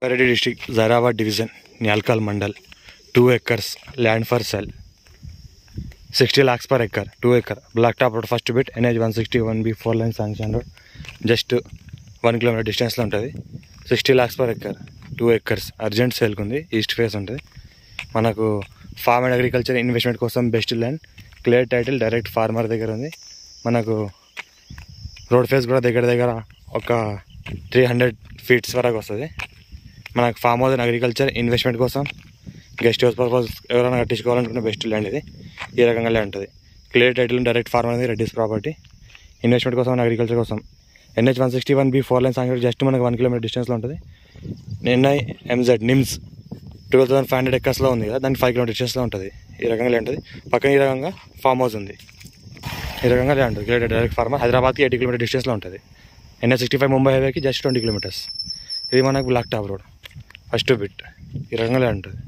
Kareddy district, Zairabad division, Nyalkal mandal, 2 acres land for sale, 60 lakhs per acre, 2 acre, blacktop road first bit, NH 161B 4 lane sanction road, just 1 kilometer distance lo untadi, 60 lakhs per acre, 2 acres, urgent sale kundi, east face untadi. Manaku farm and agriculture investment kosam best land, clear title, direct farmer దగ్గర ఉంది. మనకు road face కూడా దగ్గర ఒక 300 feet వరకు వస్తుంది. మనకు farm house and agriculture investment కోసం గెస్ట్ హౌస్ పర్పస్ ఎవరైనా కట్టించుకోవాలనుకున్న బెస్ట్ ల్యాండ్ ఇది. ఈ రకంగా ల్యాండ్ ఉంటుంది. క్లియర్ టైటిల్ డైరెక్ట్ ఫార్మ్ అనేది రెడ్డిస్ ప్రాపర్టీ. ఇన్వెస్ట్మెంట్ కోసం అండ్ అగ్రికల్చర్ కోసం NH 161B 4 lane song just మనకు 1 kilometer డిస్టెన్స్లో ఉంటుంది. NIMZ నిమ్స్ 12,500 acres ఉంది కదా, దానికి 5 kilometer డిస్టెన్స్లో ఉంటుంది. ఈ రకంగా ల్యాండ్ ఉంటుంది. పక్కన ఈ రకంగా ఫామ్ హౌస్ ఉంది. ఈ రకంగా ల్యాండ్ ఉంటుంది. క్లియర్ డైరెక్ట్ ఫార్మర్ హైదరాబాద్కి 80 kilometer డిస్టెన్స్లో ఉంటుంది. NH 65 ముంబై హైవేకి జస్ట్ 20 kilometers. ఇది మనకు black top road first bit. ఈ రకంగా ల్యాండ్ ఉంటుంది.